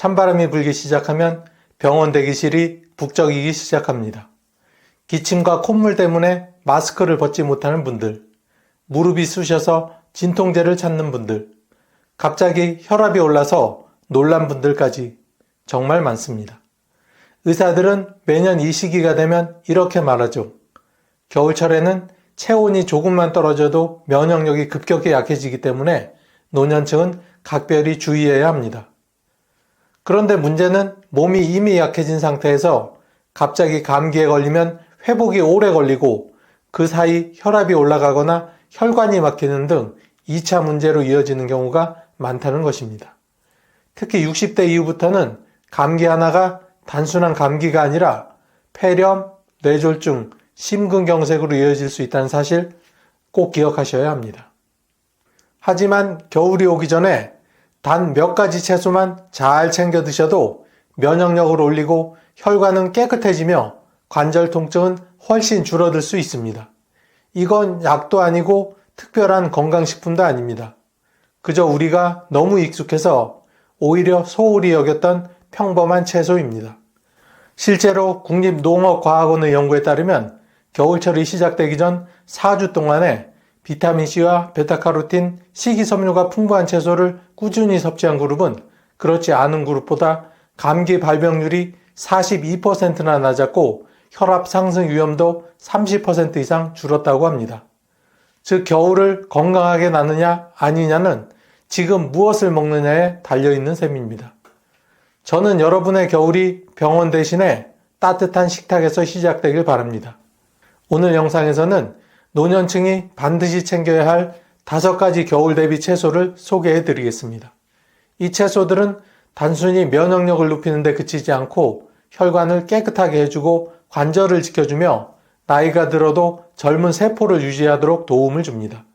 찬바람이 불기 시작하면 병원 대기실이 북적이기 시작합니다. 기침과 콧물 때문에 마스크를 벗지 못하는 분들, 무릎이 쑤셔서 진통제를 찾는 분들, 갑자기 혈압이 올라서 놀란 분들까지 정말 많습니다. 의사들은 매년 이 시기가 되면 이렇게 말하죠. 겨울철에는 체온이 조금만 떨어져도 면역력이 급격히 약해지기 때문에 노년층은 각별히 주의해야 합니다. 그런데 문제는 몸이 이미 약해진 상태에서 갑자기 감기에 걸리면 회복이 오래 걸리고 그 사이 혈압이 올라가거나 혈관이 막히는 등 2차 문제로 이어지는 경우가 많다는 것입니다. 특히 60대 이후부터는 감기 하나가 단순한 감기가 아니라 폐렴, 뇌졸중, 심근경색으로 이어질 수 있다는 사실 꼭 기억하셔야 합니다. 하지만 겨울이 오기 전에 단 몇 가지 채소만 잘 챙겨 드셔도 면역력을 올리고 혈관은 깨끗해지며 관절 통증은 훨씬 줄어들 수 있습니다. 이건 약도 아니고 특별한 건강식품도 아닙니다. 그저 우리가 너무 익숙해서 오히려 소홀히 여겼던 평범한 채소입니다. 실제로 국립농업과학원의 연구에 따르면 겨울철이 시작되기 전 4주 동안에 비타민C와 베타카로틴, 식이섬유가 풍부한 채소를 꾸준히 섭취한 그룹은 그렇지 않은 그룹보다 감기 발병률이 42%나 낮았고 혈압 상승 위험도 30% 이상 줄었다고 합니다. 즉 겨울을 건강하게 나느냐 아니냐는 지금 무엇을 먹느냐에 달려있는 셈입니다. 저는 여러분의 겨울이 병원 대신에 따뜻한 식탁에서 시작되길 바랍니다. 오늘 영상에서는 노년층이 반드시 챙겨야 할 5가지 겨울 대비 채소를 소개해 드리겠습니다. 이 채소들은 단순히 면역력을 높이는 데 그치지 않고 혈관을 깨끗하게 해주고 관절을 지켜주며 나이가 들어도 젊은 세포를 유지하도록 도움을 줍니다.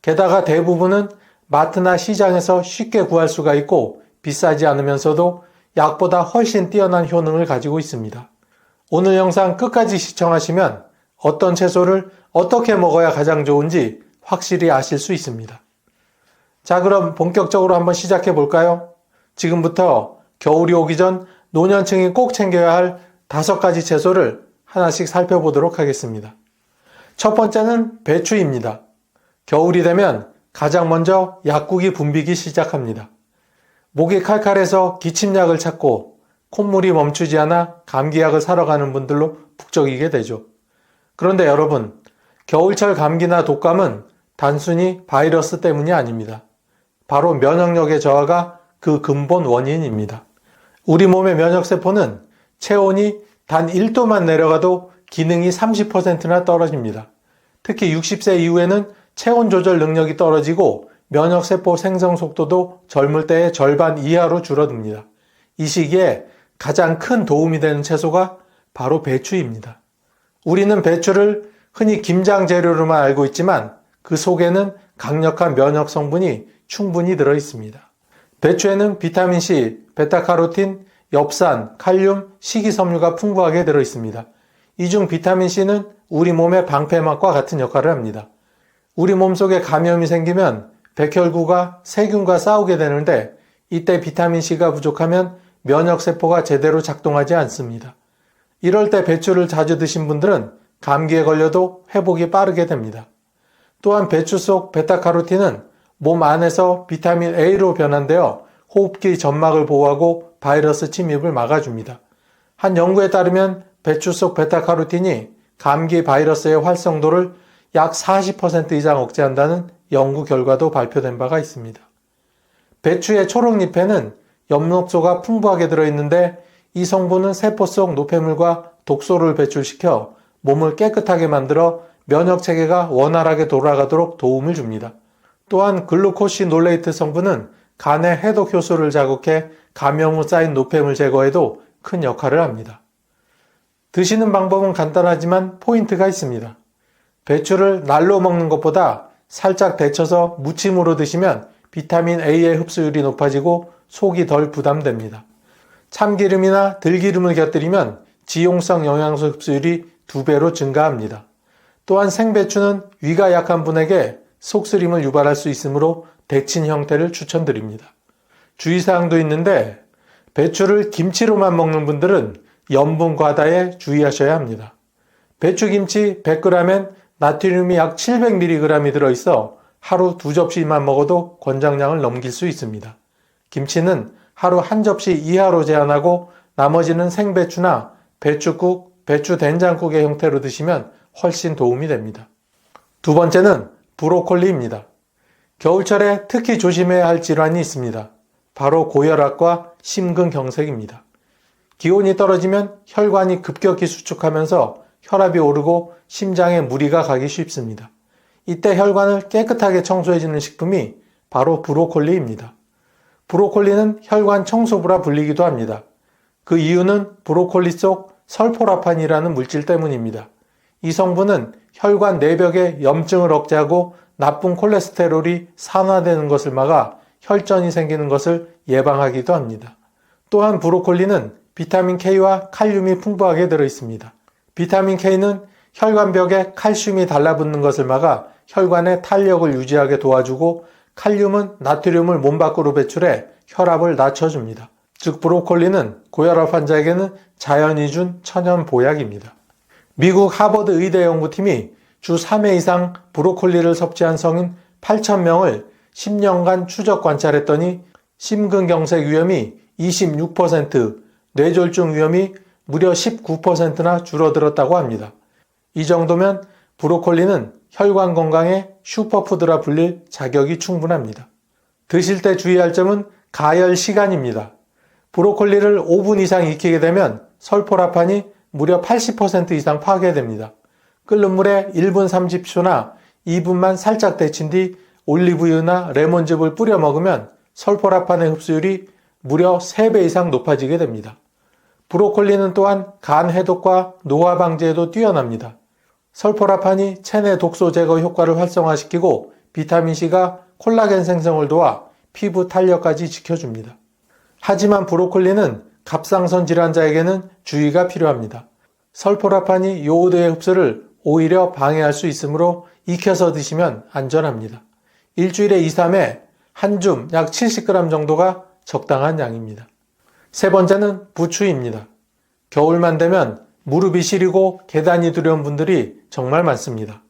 게다가 대부분은 마트나 시장에서 쉽게 구할 수가 있고 비싸지 않으면서도 약보다 훨씬 뛰어난 효능을 가지고 있습니다. 오늘 영상 끝까지 시청하시면 어떤 채소를 어떻게 먹어야 가장 좋은지 확실히 아실 수 있습니다. 자, 그럼 본격적으로 한번 시작해 볼까요? 지금부터 겨울이 오기 전 노년층이 꼭 챙겨야 할 5가지 채소를 하나씩 살펴보도록 하겠습니다. 첫 번째는 배추입니다. 겨울이 되면 가장 먼저 약국이 붐비기 시작합니다. 목이 칼칼해서 기침약을 찾고 콧물이 멈추지 않아 감기약을 사러 가는 분들로 북적이게 되죠. 그런데 여러분, 겨울철 감기나 독감은 단순히 바이러스 때문이 아닙니다. 바로 면역력의 저하가 그 근본 원인입니다. 우리 몸의 면역세포는 체온이 단 1도만 내려가도 기능이 30%나 떨어집니다. 특히 60세 이후에는 체온 조절 능력이 떨어지고 면역세포 생성 속도도 젊을 때의 절반 이하로 줄어듭니다. 이 시기에 가장 큰 도움이 되는 채소가 바로 배추입니다. 우리는 배추를 흔히 김장 재료로만 알고 있지만 그 속에는 강력한 면역 성분이 충분히 들어 있습니다. 배추에는 비타민C, 베타카로틴, 엽산, 칼륨, 식이섬유가 풍부하게 들어 있습니다. 이 중 비타민C는 우리 몸의 방패막과 같은 역할을 합니다. 우리 몸속에 감염이 생기면 백혈구가 세균과 싸우게 되는데 이때 비타민C가 부족하면 면역세포가 제대로 작동하지 않습니다. 이럴 때 배추를 자주 드신 분들은 감기에 걸려도 회복이 빠르게 됩니다. 또한 배추 속 베타카로틴은 몸 안에서 비타민 A로 변환되어 호흡기 점막을 보호하고 바이러스 침입을 막아줍니다. 한 연구에 따르면 배추 속 베타카로틴이 감기 바이러스의 활성도를 약 40% 이상 억제한다는 연구 결과도 발표된 바가 있습니다. 배추의 초록잎에는 엽록소가 풍부하게 들어있는데 이 성분은 세포 속 노폐물과 독소를 배출시켜 몸을 깨끗하게 만들어 면역체계가 원활하게 돌아가도록 도움을 줍니다. 또한 글루코시놀레이트 성분은 간의 해독 효소를 자극해 감염 후 쌓인 노폐물 제거에도 큰 역할을 합니다. 드시는 방법은 간단하지만 포인트가 있습니다. 배추를 날로 먹는 것보다 살짝 데쳐서 무침으로 드시면 비타민 A의 흡수율이 높아지고 속이 덜 부담됩니다. 참기름이나 들기름을 곁들이면 지용성 영양소 흡수율이 2배로 증가합니다. 또한 생배추는 위가 약한 분에게 속쓰림을 유발할 수 있으므로 데친 형태를 추천드립니다. 주의사항도 있는데 배추를 김치로만 먹는 분들은 염분 과다에 주의하셔야 합니다. 배추김치 100g엔 나트륨이 약 700mg이 들어있어 하루 2접시만 먹어도 권장량을 넘길 수 있습니다. 김치는 하루 1접시 이하로 제한하고 나머지는 생배추나 배추국, 배추된장국의 형태로 드시면 훨씬 도움이 됩니다. 두 번째는 브로콜리입니다. 겨울철에 특히 조심해야 할 질환이 있습니다. 바로 고혈압과 심근경색입니다. 기온이 떨어지면 혈관이 급격히 수축하면서 혈압이 오르고 심장에 무리가 가기 쉽습니다. 이때 혈관을 깨끗하게 청소해주는 식품이 바로 브로콜리입니다. 브로콜리는 혈관 청소부라 불리기도 합니다. 그 이유는 브로콜리 속 설포라판이라는 물질 때문입니다. 이 성분은 혈관 내벽의 염증을 억제하고 나쁜 콜레스테롤이 산화되는 것을 막아 혈전이 생기는 것을 예방하기도 합니다. 또한 브로콜리는 비타민 K와 칼륨이 풍부하게 들어있습니다. 비타민 K는 혈관벽에 칼슘이 달라붙는 것을 막아 혈관의 탄력을 유지하게 도와주고 칼륨은 나트륨을 몸 밖으로 배출해 혈압을 낮춰줍니다. 즉 브로콜리는 고혈압 환자에게는 자연이 준 천연 보약입니다. 미국 하버드 의대 연구팀이 주 3회 이상 브로콜리를 섭취한 성인 8,000명을 10년간 추적 관찰했더니 심근경색 위험이 26%, 뇌졸중 위험이 무려 19%나 줄어들었다고 합니다. 이 정도면 브로콜리는 혈관 건강의 슈퍼푸드라 불릴 자격이 충분합니다. 드실 때 주의할 점은 가열 시간입니다. 브로콜리를 5분 이상 익히게 되면 설포라판이 무려 80% 이상 파괴됩니다. 끓는 물에 1분 30초나 2분만 살짝 데친 뒤 올리브유나 레몬즙을 뿌려 먹으면 설포라판의 흡수율이 무려 3배 이상 높아지게 됩니다. 브로콜리는 또한 간 해독과 노화 방지에도 뛰어납니다. 설포라판이 체내 독소 제거 효과를 활성화시키고 비타민C가 콜라겐 생성을 도와 피부 탄력까지 지켜줍니다. 하지만 브로콜리는 갑상선 질환자에게는 주의가 필요합니다. 설포라판이 요오드의 흡수를 오히려 방해할 수 있으므로 익혀서 드시면 안전합니다. 일주일에 2, 3회 한 줌 약 70g 정도가 적당한 양입니다. 세 번째는 부추입니다. 겨울만 되면 무릎이 시리고 계단이 두려운 분들이 정말 많습니다.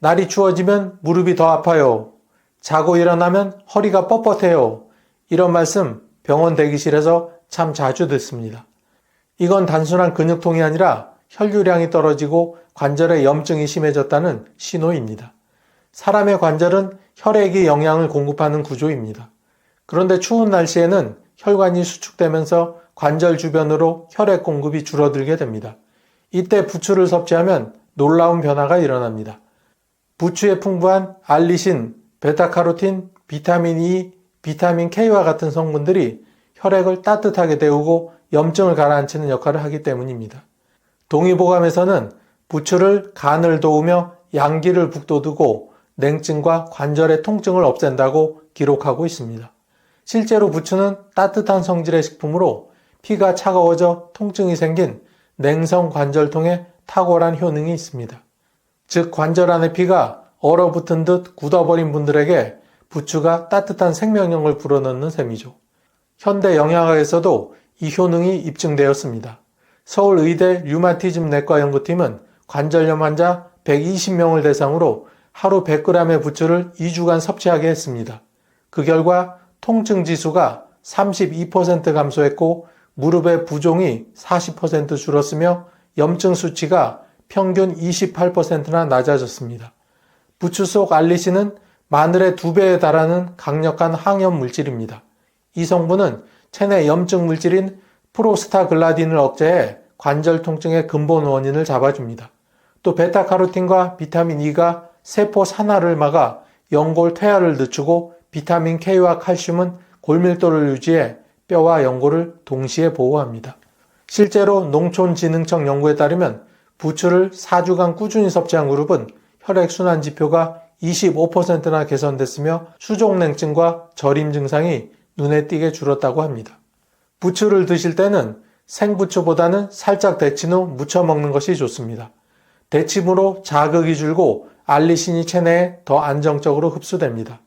날이 추워지면 무릎이 더 아파요. 자고 일어나면 허리가 뻣뻣해요. 이런 말씀 병원 대기실에서 참 자주 듣습니다. 이건 단순한 근육통이 아니라 혈류량이 떨어지고 관절에 염증이 심해졌다는 신호입니다. 사람의 관절은 혈액이 영양을 공급하는 구조입니다. 그런데 추운 날씨에는 혈관이 수축되면서 관절 주변으로 혈액 공급이 줄어들게 됩니다. 이때 부추를 섭취하면 놀라운 변화가 일어납니다. 부추에 풍부한 알리신, 베타카로틴, 비타민 E, 비타민 K와 같은 성분들이 혈액을 따뜻하게 데우고 염증을 가라앉히는 역할을 하기 때문입니다. 동의보감에서는 부추를 간을 도우며 양기를 북돋우고 냉증과 관절의 통증을 없앤다고 기록하고 있습니다. 실제로 부추는 따뜻한 성질의 식품으로 피가 차가워져 통증이 생긴 냉성 관절통에 탁월한 효능이 있습니다. 즉 관절 안의 피가 얼어붙은 듯 굳어버린 분들에게 부추가 따뜻한 생명력을 불어넣는 셈이죠. 현대 영양학에서도 이 효능이 입증되었습니다. 서울의대 류마티즘 내과 연구팀은 관절염 환자 120명을 대상으로 하루 100g의 부추를 2주간 섭취하게 했습니다. 그 결과 통증 지수가 32% 감소했고 무릎의 부종이 40% 줄었으며 염증 수치가 평균 28%나 낮아졌습니다. 부추 속 알리신은 마늘의 2배에 달하는 강력한 항염 물질입니다. 이 성분은 체내 염증 물질인 프로스타글라딘을 억제해 관절 통증의 근본 원인을 잡아줍니다. 또 베타카로틴과 비타민 E가 세포 산화를 막아 연골 퇴화를 늦추고 비타민 K와 칼슘은 골밀도를 유지해 뼈와 연골을 동시에 보호합니다. 실제로 농촌진흥청 연구에 따르면 부추를 4주간 꾸준히 섭취한 그룹은 혈액순환 지표가 25%나 개선됐으며 수족냉증과 저림 증상이 눈에 띄게 줄었다고 합니다. 부추를 드실 때는 생부추보다는 살짝 데친 후 무쳐 먹는 것이 좋습니다. 데침으로 자극이 줄고 알리신이 체내에 더 안정적으로 흡수됩니다.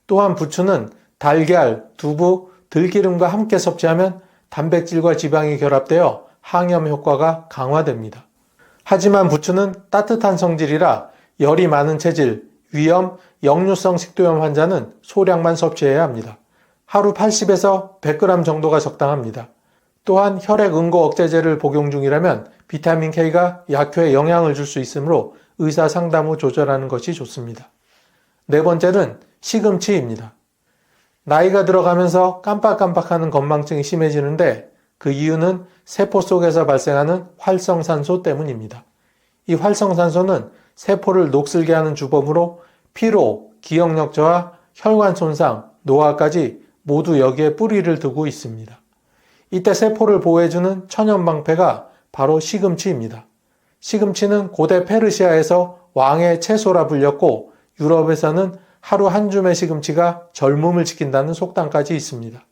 또한 부추는 달걀, 두부, 들기름과 함께 섭취하면 단백질과 지방이 결합되어 항염 효과가 강화됩니다. 하지만 부추는 따뜻한 성질이라 열이 많은 체질, 위염, 역류성 식도염 환자는 소량만 섭취해야 합니다. 하루 80에서 100g 정도가 적당합니다. 또한 혈액 응고 억제제를 복용 중이라면 비타민 K가 약효에 영향을 줄 수 있으므로 의사 상담 후 조절하는 것이 좋습니다. 네 번째는 시금치입니다. 나이가 들어가면서 깜빡깜빡하는 건망증이 심해지는데 그 이유는 세포 속에서 발생하는 활성산소 때문입니다. 이 활성산소는 세포를 녹슬게 하는 주범으로 피로, 기억력 저하, 혈관 손상, 노화까지 모두 여기에 뿌리를 두고 있습니다. 이때 세포를 보호해주는 천연방패가 바로 시금치입니다. 시금치는 고대 페르시아에서 왕의 채소라 불렸고 유럽에서는 하루 한 줌의 시금치가 젊음을 지킨다는 속담까지 있습니다.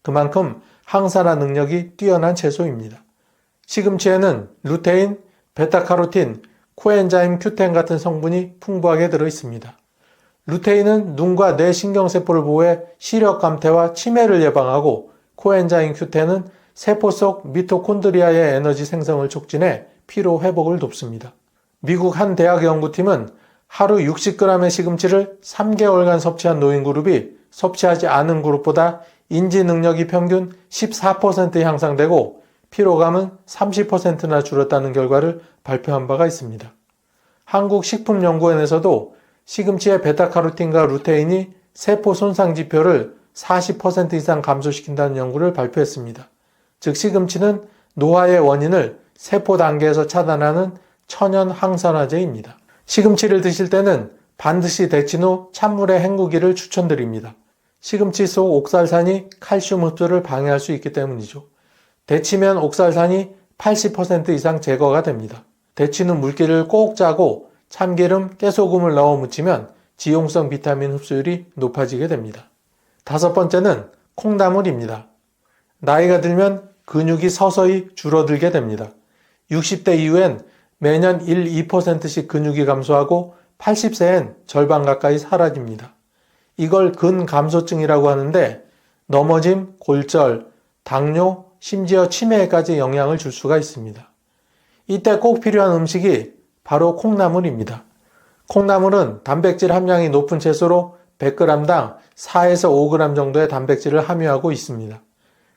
그만큼 항산화 능력이 뛰어난 채소입니다. 시금치에는 루테인, 베타카로틴, 코엔자임 Q10 같은 성분이 풍부하게 들어있습니다. 루테인은 눈과 뇌 신경세포를 보호해 시력 감퇴와 치매를 예방하고 코엔자임 Q10은 세포 속 미토콘드리아의 에너지 생성을 촉진해 피로 회복을 돕습니다. 미국 한 대학 연구팀은 하루 60g의 시금치를 3개월간 섭취한 노인 그룹이 섭취하지 않은 그룹보다 인지 능력이 평균 14% 향상되고 피로감은 30%나 줄었다는 결과를 발표한 바가 있습니다. 한국식품연구원에서도 시금치의 베타카로틴과 루테인이 세포 손상 지표를 40% 이상 감소시킨다는 연구를 발표했습니다. 즉 시금치는 노화의 원인을 세포 단계에서 차단하는 천연 항산화제입니다. 시금치를 드실 때는 반드시 데친 후 찬물에 헹구기를 추천드립니다. 시금치 속 옥살산이 칼슘 흡수를 방해할 수 있기 때문이죠. 데치면 옥살산이 80% 이상 제거가 됩니다. 데친 후 물기를 꼭 짜고 참기름, 깨소금을 넣어 무치면 지용성 비타민 흡수율이 높아지게 됩니다. 다섯 번째는 콩나물입니다. 나이가 들면 근육이 서서히 줄어들게 됩니다. 60대 이후엔 매년 1-2%씩 근육이 감소하고 80세엔 절반 가까이 사라집니다. 이걸 근감소증이라고 하는데 넘어짐, 골절, 당뇨, 심지어 치매에까지 영향을 줄 수가 있습니다. 이때 꼭 필요한 음식이 바로 콩나물입니다. 콩나물은 단백질 함량이 높은 채소로 100g당 4에서 5g 정도의 단백질을 함유하고 있습니다.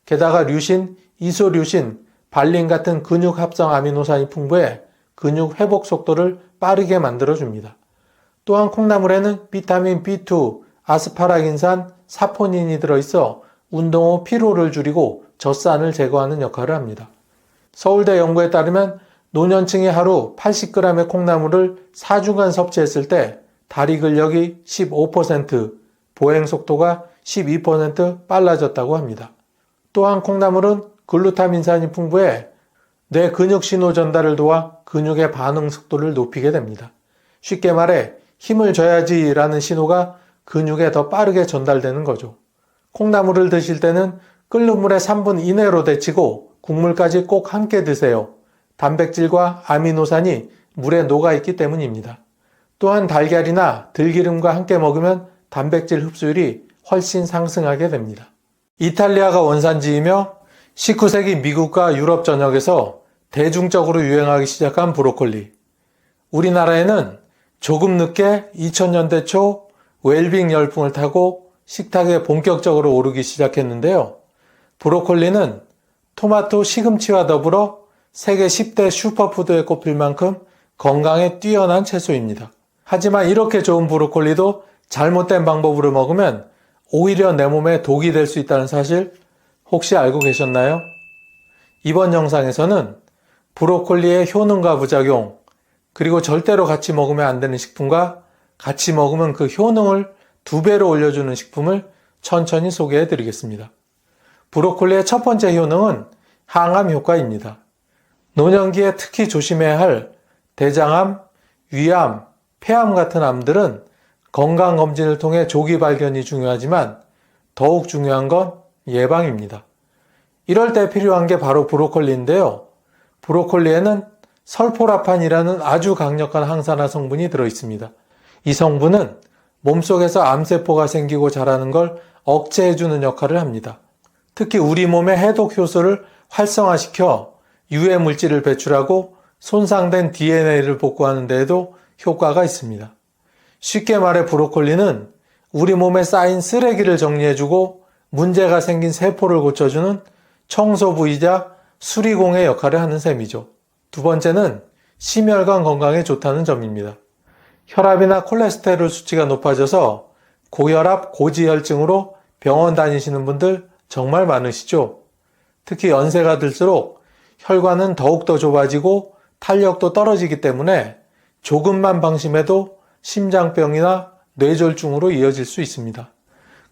게다가 류신, 이소류신, 발린 같은 근육 합성 아미노산이 풍부해 근육 회복 속도를 빠르게 만들어줍니다. 또한 콩나물에는 비타민 B2, 아스파라긴산, 사포닌이 들어있어 운동 후 피로를 줄이고 젖산을 제거하는 역할을 합니다. 서울대 연구에 따르면 노년층이 하루 80g의 콩나물을 4주간 섭취했을 때 다리 근력이 15%, 보행 속도가 12% 빨라졌다고 합니다. 또한 콩나물은 글루타민산이 풍부해 뇌 근육 신호 전달을 도와 근육의 반응 속도를 높이게 됩니다. 쉽게 말해 힘을 줘야지 라는 신호가 근육에 더 빠르게 전달되는 거죠. 콩나물을 드실 때는 끓는 물에 3분 이내로 데치고 국물까지 꼭 함께 드세요. 단백질과 아미노산이 물에 녹아있기 때문입니다. 또한 달걀이나 들기름과 함께 먹으면 단백질 흡수율이 훨씬 상승하게 됩니다. 이탈리아가 원산지이며 19세기 미국과 유럽 전역에서 대중적으로 유행하기 시작한 브로콜리. 우리나라에는 조금 늦게 2000년대 초 웰빙 열풍을 타고 식탁에 본격적으로 오르기 시작했는데요. 브로콜리는 토마토, 시금치와 더불어 세계 10대 슈퍼푸드에 꼽힐 만큼 건강에 뛰어난 채소입니다. 하지만 이렇게 좋은 브로콜리도 잘못된 방법으로 먹으면 오히려 내 몸에 독이 될 수 있다는 사실 혹시 알고 계셨나요? 이번 영상에서는 브로콜리의 효능과 부작용, 그리고 절대로 같이 먹으면 안 되는 식품과 같이 먹으면 그 효능을 2배로 올려주는 식품을 천천히 소개해 드리겠습니다. 브로콜리의 첫 번째 효능은 항암 효과입니다. 노년기에 특히 조심해야 할 대장암, 위암, 폐암 같은 암들은 건강검진을 통해 조기 발견이 중요하지만 더욱 중요한 건 예방입니다. 이럴 때 필요한 게 바로 브로콜리인데요. 브로콜리에는 설포라판이라는 아주 강력한 항산화 성분이 들어있습니다. 이 성분은 몸속에서 암세포가 생기고 자라는 걸 억제해주는 역할을 합니다. 특히 우리 몸의 해독 효소를 활성화시켜 유해 물질을 배출하고 손상된 DNA를 복구하는 데에도 효과가 있습니다. 쉽게 말해 브로콜리는 우리 몸에 쌓인 쓰레기를 정리해주고 문제가 생긴 세포를 고쳐주는 청소부이자 수리공의 역할을 하는 셈이죠. 두 번째는 심혈관 건강에 좋다는 점입니다. 혈압이나 콜레스테롤 수치가 높아져서 고혈압, 고지혈증으로 병원 다니시는 분들 정말 많으시죠? 특히 연세가 들수록 혈관은 더욱더 좁아지고 탄력도 떨어지기 때문에 조금만 방심해도 심장병이나 뇌졸중으로 이어질 수 있습니다.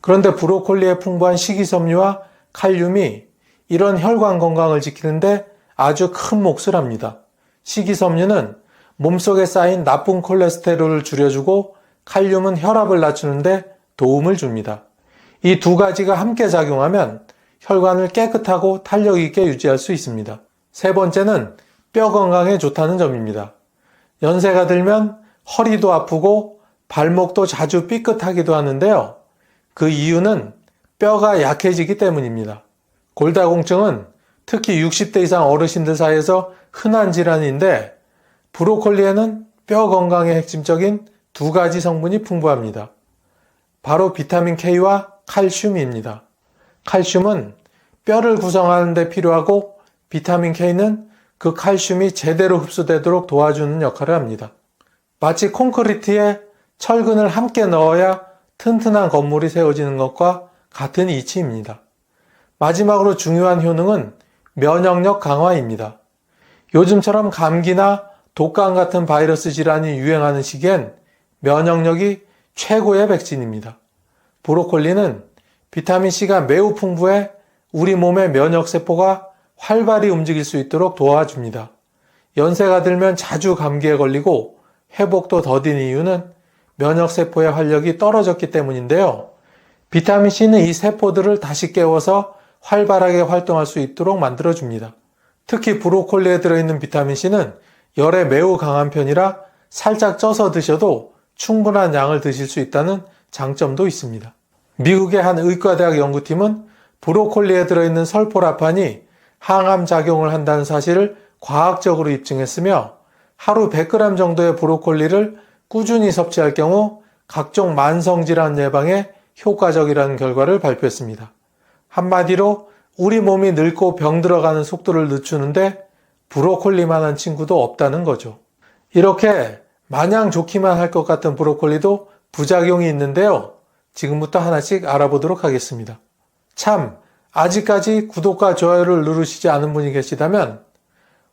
그런데 브로콜리에 풍부한 식이섬유와 칼륨이 이런 혈관 건강을 지키는데 아주 큰 몫을 합니다. 식이섬유는 몸속에 쌓인 나쁜 콜레스테롤을 줄여주고 칼륨은 혈압을 낮추는데 도움을 줍니다. 이 두 가지가 함께 작용하면 혈관을 깨끗하고 탄력 있게 유지할 수 있습니다. 세 번째는 뼈 건강에 좋다는 점입니다. 연세가 들면 허리도 아프고 발목도 자주 삐끗하기도 하는데요. 그 이유는 뼈가 약해지기 때문입니다. 골다공증은 특히 60대 이상 어르신들 사이에서 흔한 질환인데 브로콜리에는 뼈 건강의 핵심적인 두 가지 성분이 풍부합니다. 바로 비타민 K와 칼슘입니다. 칼슘은 뼈를 구성하는 데 필요하고 비타민 K는 그 칼슘이 제대로 흡수되도록 도와주는 역할을 합니다. 마치 콘크리트에 철근을 함께 넣어야 튼튼한 건물이 세워지는 것과 같은 이치입니다. 마지막으로 중요한 효능은 면역력 강화입니다. 요즘처럼 감기나 독감 같은 바이러스 질환이 유행하는 시기엔 면역력이 최고의 백신입니다. 브로콜리는 비타민C가 매우 풍부해 우리 몸의 면역세포가 활발히 움직일 수 있도록 도와줍니다. 연세가 들면 자주 감기에 걸리고 회복도 더딘 이유는 면역세포의 활력이 떨어졌기 때문인데요. 비타민C는 이 세포들을 다시 깨워서 활발하게 활동할 수 있도록 만들어줍니다. 특히 브로콜리에 들어있는 비타민C는 열에 매우 강한 편이라 살짝 쪄서 드셔도 충분한 양을 드실 수 있다는 장점도 있습니다. 미국의 한 의과대학 연구팀은 브로콜리에 들어있는 설포라판이 항암 작용을 한다는 사실을 과학적으로 입증했으며 하루 100g 정도의 브로콜리를 꾸준히 섭취할 경우 각종 만성질환 예방에 효과적이라는 결과를 발표했습니다. 한마디로 우리 몸이 늙고 병들어가는 속도를 늦추는데 브로콜리만한 친구도 없다는 거죠. 이렇게 마냥 좋기만 할 것 같은 브로콜리도 부작용이 있는데요. 지금부터 하나씩 알아보도록 하겠습니다. 참, 아직까지 구독과 좋아요를 누르시지 않은 분이 계시다면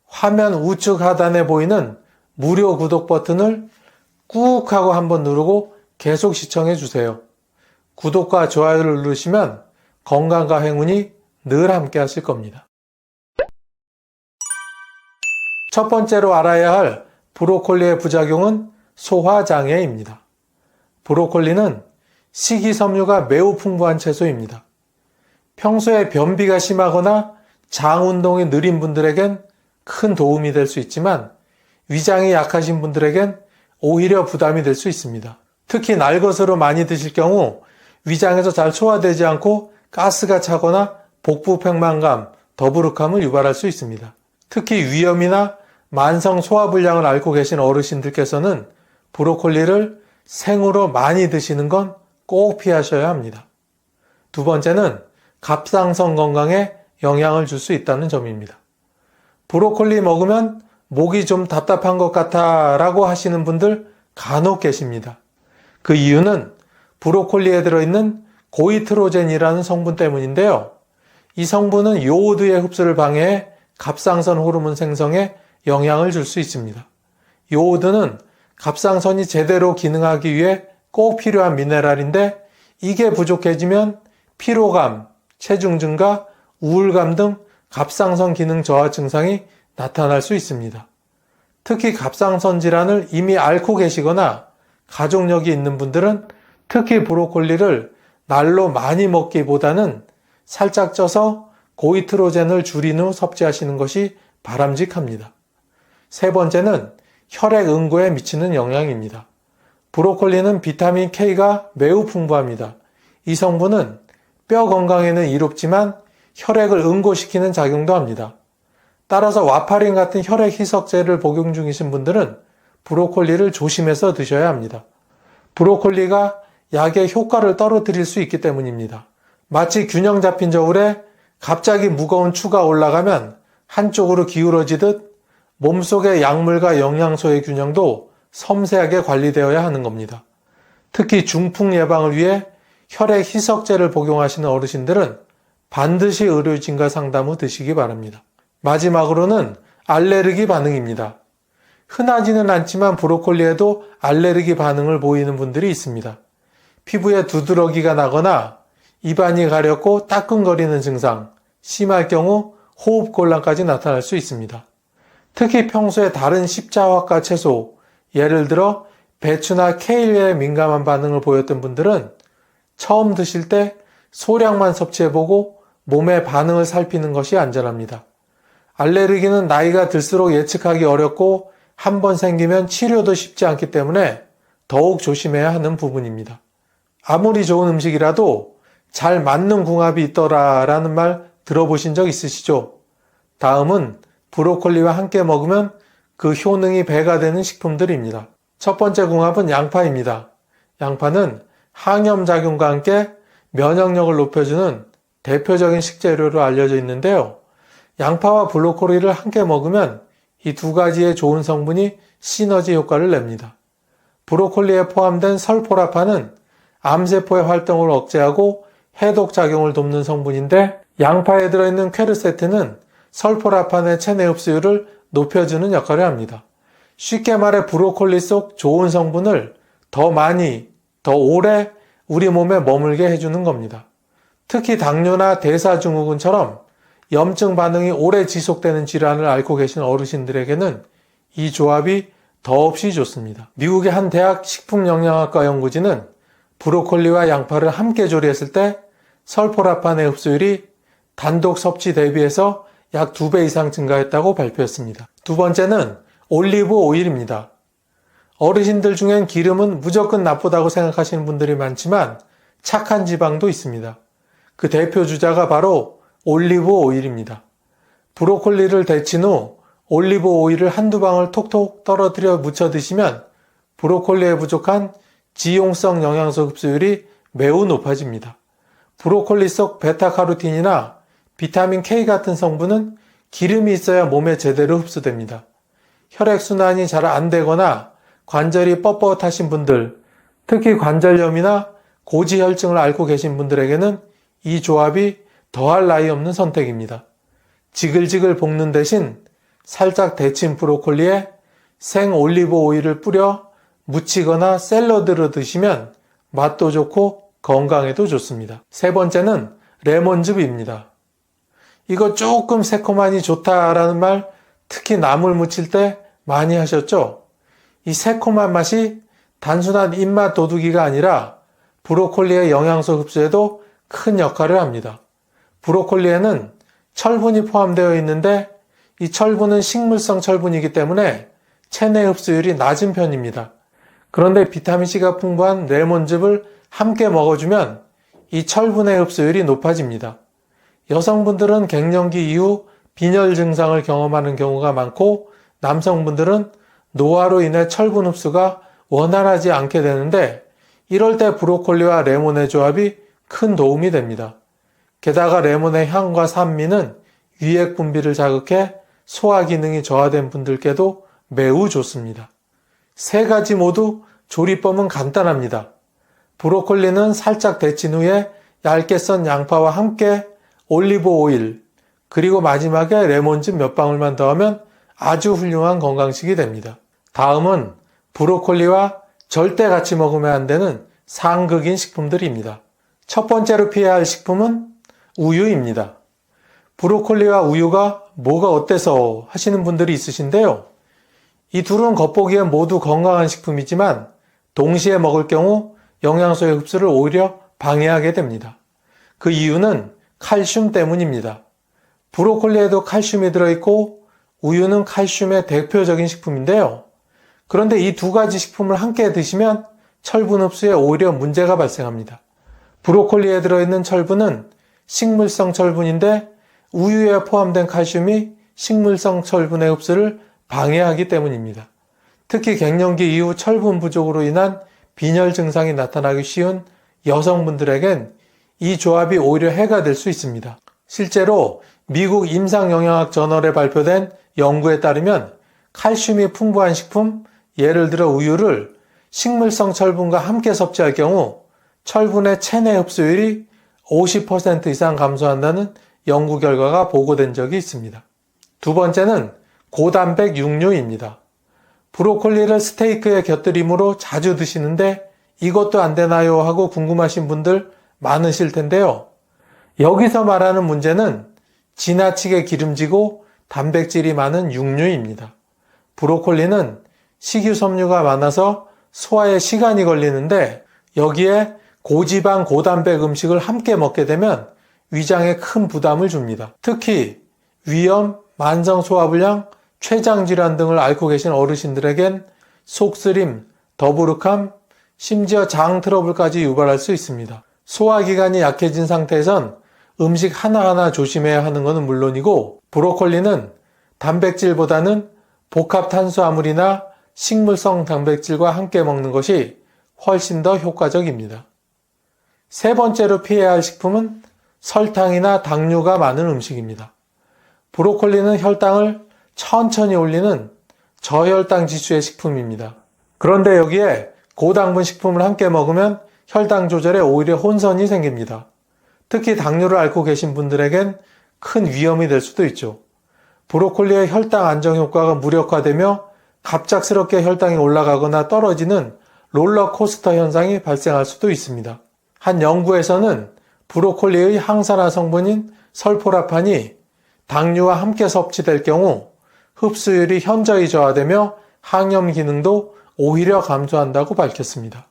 화면 우측 하단에 보이는 무료 구독 버튼을 꾹 하고 한번 누르고 계속 시청해 주세요. 구독과 좋아요를 누르시면 건강과 행운이 늘 함께 하실 겁니다. 첫 번째로 알아야 할 브로콜리의 부작용은 소화장애입니다. 브로콜리는 식이섬유가 매우 풍부한 채소입니다. 평소에 변비가 심하거나 장 운동이 느린 분들에겐 큰 도움이 될 수 있지만 위장이 약하신 분들에겐 오히려 부담이 될 수 있습니다. 특히 날것으로 많이 드실 경우 위장에서 잘 소화되지 않고 가스가 차거나 복부 팽만감, 더부룩함을 유발할 수 있습니다. 특히 위염이나 만성 소화불량을 앓고 계신 어르신들께서는 브로콜리를 생으로 많이 드시는 건 꼭 피하셔야 합니다. 두 번째는 갑상선 건강에 영향을 줄 수 있다는 점입니다. 브로콜리 먹으면 목이 좀 답답한 것 같아 라고 하시는 분들 간혹 계십니다. 그 이유는 브로콜리에 들어있는 고이트로젠이라는 성분 때문인데요. 이 성분은 요오드의 흡수를 방해해 갑상선 호르몬 생성에 영향을 줄 수 있습니다. 요오드는 갑상선이 제대로 기능하기 위해 꼭 필요한 미네랄인데 이게 부족해지면 피로감, 체중 증가, 우울감 등 갑상선 기능 저하 증상이 나타날 수 있습니다. 특히 갑상선 질환을 이미 앓고 계시거나 가족력이 있는 분들은 특히 브로콜리를 날로 많이 먹기보다는 살짝 쪄서 고이트로젠을 줄인 후 섭취하시는 것이 바람직합니다. 세 번째는 혈액 응고에 미치는 영향입니다. 브로콜리는 비타민 K가 매우 풍부합니다. 이 성분은 뼈 건강에는 이롭지만 혈액을 응고시키는 작용도 합니다. 따라서 와파린 같은 혈액 희석제를 복용 중이신 분들은 브로콜리를 조심해서 드셔야 합니다. 브로콜리가 약의 효과를 떨어뜨릴 수 있기 때문입니다. 마치 균형 잡힌 저울에 갑자기 무거운 추가 올라가면 한쪽으로 기울어지듯 몸속의 약물과 영양소의 균형도 섬세하게 관리되어야 하는 겁니다. 특히 중풍 예방을 위해 혈액 희석제를 복용하시는 어르신들은 반드시 의료진과 상담 후 드시기 바랍니다. 마지막으로는 알레르기 반응입니다. 흔하지는 않지만 브로콜리에도 알레르기 반응을 보이는 분들이 있습니다. 피부에 두드러기가 나거나 입안이 가렵고 따끔거리는 증상, 심할 경우 호흡곤란까지 나타날 수 있습니다. 특히 평소에 다른 십자화과 채소, 예를 들어 배추나 케일에 민감한 반응을 보였던 분들은 처음 드실 때 소량만 섭취해보고 몸의 반응을 살피는 것이 안전합니다. 알레르기는 나이가 들수록 예측하기 어렵고 한번 생기면 치료도 쉽지 않기 때문에 더욱 조심해야 하는 부분입니다. 아무리 좋은 음식이라도 잘 맞는 궁합이 있더라라는 말 들어보신 적 있으시죠? 다음은 브로콜리와 함께 먹으면 그 효능이 배가 되는 식품들입니다. 첫 번째 궁합은 양파입니다. 양파는 항염작용과 함께 면역력을 높여주는 대표적인 식재료로 알려져 있는데요. 양파와 브로콜리를 함께 먹으면 이 두 가지의 좋은 성분이 시너지 효과를 냅니다. 브로콜리에 포함된 설포라판은 암세포의 활동을 억제하고 해독작용을 돕는 성분인데 양파에 들어있는 퀘르세틴은 설포라판의 체내 흡수율을 높여주는 역할을 합니다. 쉽게 말해 브로콜리 속 좋은 성분을 더 많이, 더 오래 우리 몸에 머물게 해주는 겁니다. 특히 당뇨나 대사증후군처럼 염증 반응이 오래 지속되는 질환을 앓고 계신 어르신들에게는 이 조합이 더없이 좋습니다. 미국의 한 대학 식품영양학과 연구진은 브로콜리와 양파를 함께 조리했을 때 설포라판의 흡수율이 단독 섭취 대비해서 약 2배 이상 증가했다고 발표했습니다. 두 번째는 올리브 오일입니다. 어르신들 중엔 기름은 무조건 나쁘다고 생각하시는 분들이 많지만 착한 지방도 있습니다. 그 대표 주자가 바로 올리브 오일입니다. 브로콜리를 데친 후 올리브 오일을 한두 방울 톡톡 떨어뜨려 무쳐 드시면 브로콜리에 부족한 지용성 영양소 흡수율이 매우 높아집니다. 브로콜리 속 베타카로틴이나 비타민 K 같은 성분은 기름이 있어야 몸에 제대로 흡수됩니다. 혈액순환이 잘 안 되거나 관절이 뻣뻣하신 분들, 특히 관절염이나 고지혈증을 앓고 계신 분들에게는 이 조합이 더할 나위 없는 선택입니다. 지글지글 볶는 대신 살짝 데친 브로콜리에 생 올리브 오일을 뿌려 무치거나 샐러드로 드시면 맛도 좋고 건강에도 좋습니다. 세 번째는 레몬즙입니다. 이거 조금 새콤하니 좋다라는 말 특히 나물 무칠 때 많이 하셨죠? 이 새콤한 맛이 단순한 입맛 도둑이가 아니라 브로콜리의 영양소 흡수에도 큰 역할을 합니다. 브로콜리에는 철분이 포함되어 있는데 이 철분은 식물성 철분이기 때문에 체내 흡수율이 낮은 편입니다. 그런데 비타민C가 풍부한 레몬즙을 함께 먹어주면 이 철분의 흡수율이 높아집니다. 여성분들은 갱년기 이후 빈혈 증상을 경험하는 경우가 많고 남성분들은 노화로 인해 철분 흡수가 원활하지 않게 되는데 이럴 때 브로콜리와 레몬의 조합이 큰 도움이 됩니다. 게다가 레몬의 향과 산미는 위액 분비를 자극해 소화 기능이 저하된 분들께도 매우 좋습니다. 세 가지 모두 조리법은 간단합니다. 브로콜리는 살짝 데친 후에 얇게 썬 양파와 함께 올리브 오일, 그리고 마지막에 레몬즙 몇 방울만 더하면 아주 훌륭한 건강식이 됩니다. 다음은 브로콜리와 절대 같이 먹으면 안 되는 상극인 식품들입니다. 첫 번째로 피해야 할 식품은 우유입니다. 브로콜리와 우유가 뭐가 어때서 하시는 분들이 있으신데요. 이 둘은 겉보기엔 모두 건강한 식품이지만 동시에 먹을 경우 영양소의 흡수를 오히려 방해하게 됩니다. 그 이유는 칼슘 때문입니다. 브로콜리에도 칼슘이 들어있고 우유는 칼슘의 대표적인 식품인데요. 그런데 이 두 가지 식품을 함께 드시면 철분 흡수에 오히려 문제가 발생합니다. 브로콜리에 들어있는 철분은 식물성 철분인데 우유에 포함된 칼슘이 식물성 철분의 흡수를 방해하기 때문입니다. 특히 갱년기 이후 철분 부족으로 인한 빈혈 증상이 나타나기 쉬운 여성분들에겐 이 조합이 오히려 해가 될 수 있습니다. 실제로 미국 임상영양학 저널에 발표된 연구에 따르면 칼슘이 풍부한 식품, 예를 들어 우유를 식물성 철분과 함께 섭취할 경우 철분의 체내 흡수율이 50% 이상 감소한다는 연구 결과가 보고된 적이 있습니다. 두 번째는 고단백 육류입니다. 브로콜리를 스테이크에 곁들임으로 자주 드시는데 이것도 안 되나요? 하고 궁금하신 분들 많으실 텐데요. 여기서 말하는 문제는 지나치게 기름지고 단백질이 많은 육류입니다. 브로콜리는 식이섬유가 많아서 소화에 시간이 걸리는데 여기에 고지방 고단백 음식을 함께 먹게 되면 위장에 큰 부담을 줍니다. 특히 위염, 만성소화불량, 췌장질환 등을 앓고 계신 어르신들에겐 속쓰림, 더부룩함, 심지어 장 트러블까지 유발할 수 있습니다. 소화기관이 약해진 상태에선 음식 하나하나 조심해야 하는 것은 물론이고 브로콜리는 단백질보다는 복합 탄수화물이나 식물성 단백질과 함께 먹는 것이 훨씬 더 효과적입니다. 세 번째로 피해야 할 식품은 설탕이나 당류가 많은 음식입니다. 브로콜리는 혈당을 천천히 올리는 저혈당 지수의 식품입니다. 그런데 여기에 고당분 식품을 함께 먹으면 혈당 조절에 오히려 혼선이 생깁니다. 특히 당뇨를 앓고 계신 분들에겐 큰 위험이 될 수도 있죠. 브로콜리의 혈당 안정 효과가 무력화되며 갑작스럽게 혈당이 올라가거나 떨어지는 롤러코스터 현상이 발생할 수도 있습니다. 한 연구에서는 브로콜리의 항산화 성분인 설포라판이 당류와 함께 섭취될 경우 흡수율이 현저히 저하되며 항염 기능도 오히려 감소한다고 밝혔습니다.